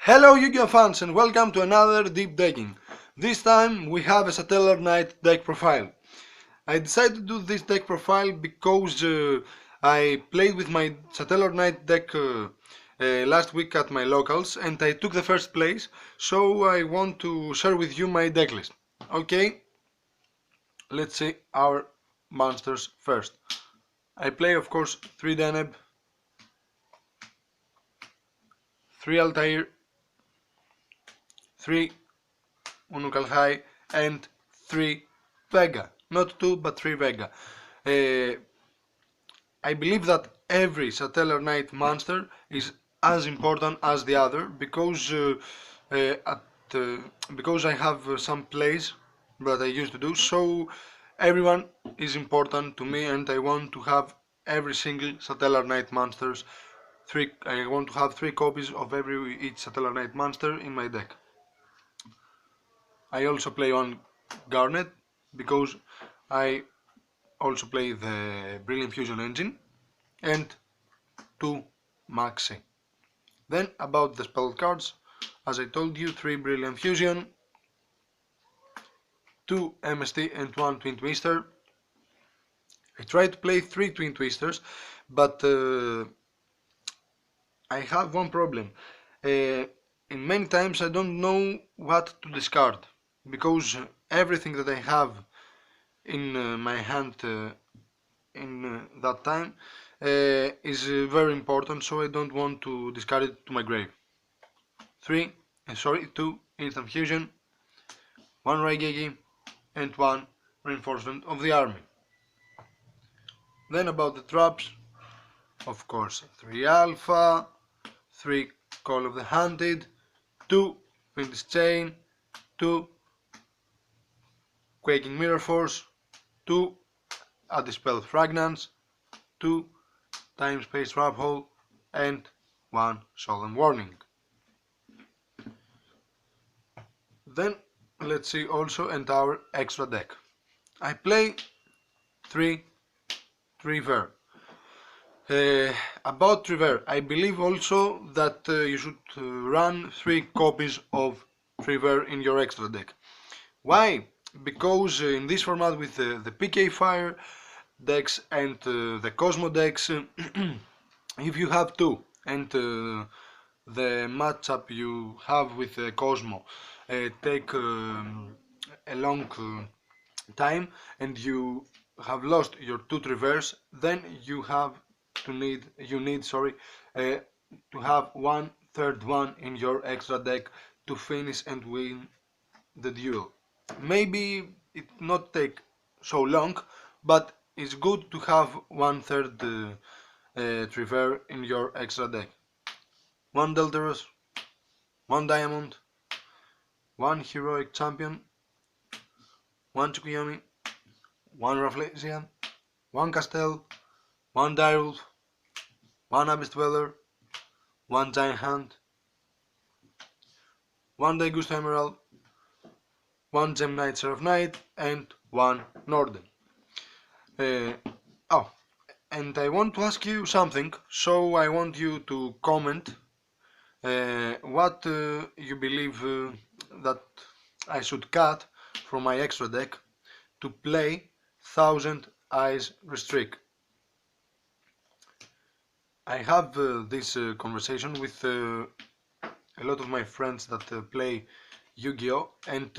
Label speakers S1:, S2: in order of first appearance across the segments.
S1: Hello Yu-Gi-Oh fans and welcome to another deep decking. This time we have a Satellarknight deck profile. I decided to do this deck profile because I played with my Satellarknight deck last week at my locals and I took the first place, so I want to share with you my deck list. Okay, let's see our monsters first. I play of course 3 Deneb, 3 Altair, 3 Unukalhai and 3 Vega. Not 2 but 3 Vega. Uh, I believe that every Satellarknight monster is as important as the other uh, uh, because I have some plays that I used to do, so everyone is important to me and I want to have every single Satellarknight monsters. I want to have 3 copies of each Satellarknight monster in my deck. I also play on Garnet because I also play the Brilliant Fusion engine and 2 Maxi. Then about the spell cards, as I told you, 3 Brilliant Fusion, 2 MST and 1 Twin Twister. I tried to play 3 Twin Twisters, but I have one problem. In many times I don't know what to discard because everything that I have in my hand in that time is very important, so I don't want to discard it to my grave. 2 instant fusion, 1 Raigeki and 1 reinforcement of the army. Then about the traps, of course 3 Alpha, 3 Call of the Hunted, 2 Vintage Chain, 2 Quaking Mirror Force, 2 Anti-Spell Fragrance, 2 Time Space Trap Hole and 1 Solemn Warning. Then let's see also and our extra deck. I play 3 Triver. About Triver, I believe also that you should run 3 copies of Triver in your extra deck. Why? Because in this format with the PK Fire decks and the Cosmo decks, if you have 2 and the matchup you have with Cosmo take a long time and you have lost your 2 Trivers, then you need to have 1/3 one in your extra deck to finish and win the duel. Maybe it not take so long, but it's good to have 1/3 Triver in your extra deck. 1 Deltarus, 1 Diamond, 1 Heroic Champion, 1 Tsukuyomi, 1 Rafflesia, 1 Castell, 1 Direwolf, 1 Abyss Dweller, 1 Giant Hand, 1 Daigusto Emerald, 1 Gem Knight Seraph Knight, and 1 Norden. Uh, oh, and I want to ask you something, so I want you to comment what you believe that I should cut from my extra deck to play 1000 Eyes Restrict. I have this conversation with a lot of my friends that play Yu-Gi-Oh! And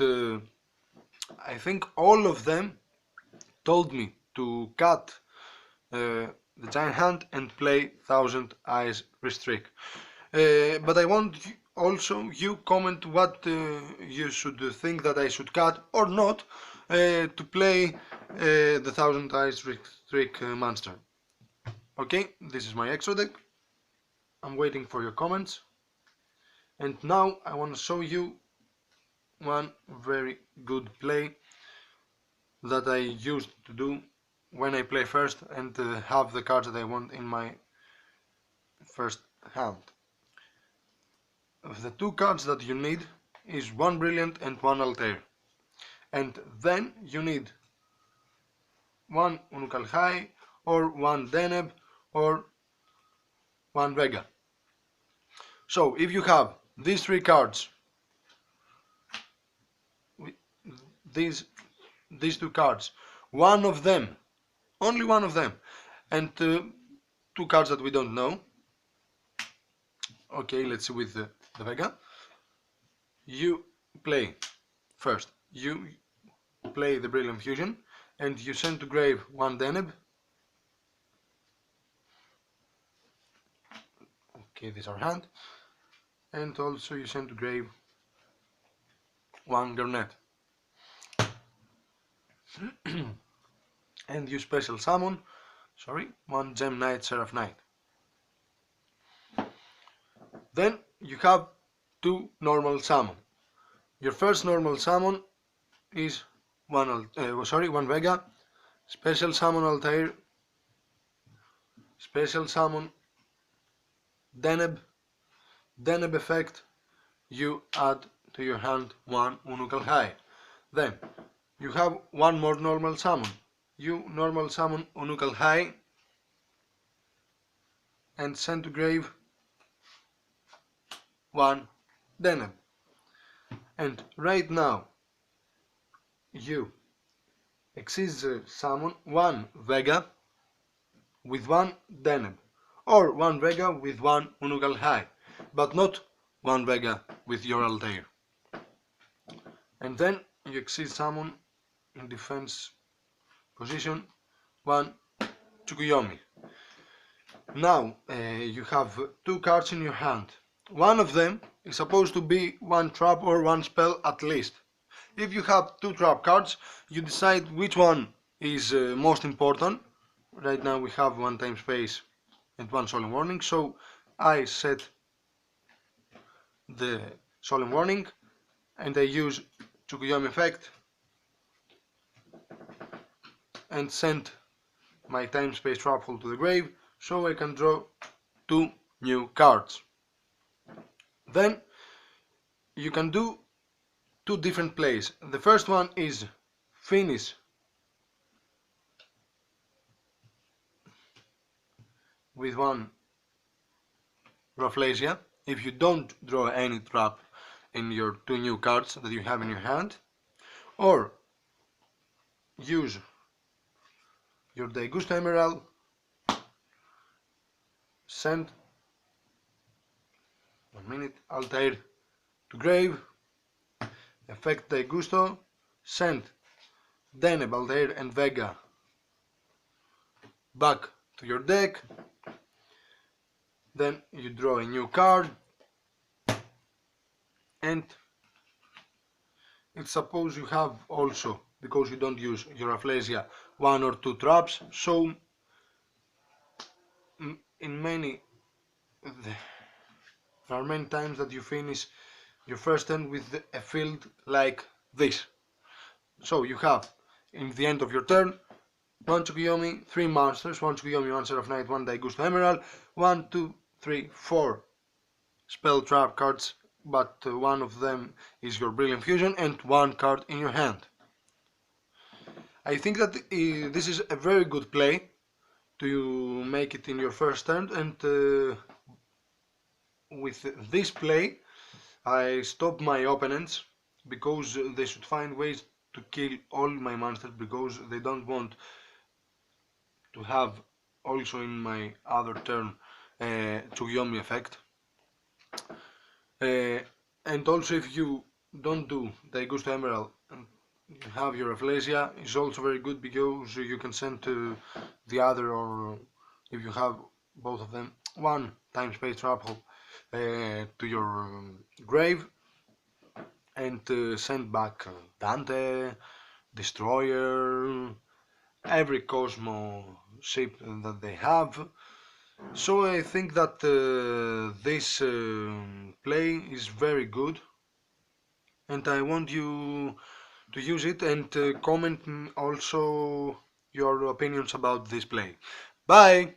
S1: I think all of them told me to cut the Giant Hand and play 1000 Eyes Restrict. But I want also you comment what you should think that I should cut or not to play the 1000 Eyes Restrict monster. Okay, this is my extra deck. I'm waiting for your comments. And now I want to show you one very good play that I used to do when I play first and have the cards that I want in my first hand. The 2 cards that you need is 1 Brilliant and 1 Altair. And then you need 1 Unukalhai or 1 Deneb or 1 Vega. So if you have these three cards, these two cards, one of them, only one of them, and two cards that we don't know. Okay, let's see with the Vega. You play first. You play the Brilliant Fusion, and you send to grave one Deneb. Okay, this is our hand, and also you send to grave one Garnet. And you special summon, one Gem Knight, Seraph Knight. Then you have two normal summon. Your first normal summon is one Vega, special summon Altair, special summon Deneb, Deneb effect, you add to your hand one Unucal High. Then you have one more normal summon. You normal summon Unucal High and send to grave one Deneb. And right now you summon one Vega with one Deneb, or one Vega with one Unugal High, but not one Vega with your Altair. And then you summon in defense position one Tsukuyomi. Now you have two cards in your hand. One of them is supposed to be one trap or one spell at least. If you have two trap cards, you decide which one is most important. Right now we have one time space and one solemn warning, so I set the solemn warning and I use Tsukuyomi effect and send my time space trap hole to the grave, so I can draw two new cards. Then you can do two different plays. The first one is finish with one Rafflesia if you don't draw any trap in your two new cards that you have in your hand, or use your Daigusto Emerald, send Altair to grave, effect Daigusto, send Deneb, Altair and Vega back to your deck. Then you draw a new card, and it's suppose you have also, because you don't use your Rafflesia, one or two traps, so in many there are many times that you finish your first turn with a field like this. So you have, in the end of your turn, one Tsukuyomi, three monsters, one Tsukuyomi, one Seraph Knight, one Daigusto Emerald, 1, 2, 3, 4 spell trap cards, but one of them is your Brilliant Fusion, and one card in your hand. I think that this is a very good play to make it in your first turn, and with this play I stop my opponents because they should find ways to kill all my monsters, because they don't want to have also in my other turn Tsukuyomi effect. And also if you don't do Daigusto Emerald and you have your Rafflesia, is also very good because you can send to the other, or if you have both of them, one time space trap hole to your grave, and send back Dante, Destroyer, every Cosmo ship that they have. So I think that this play is very good, and I want you to use it, and comment also your opinions about this play. Bye!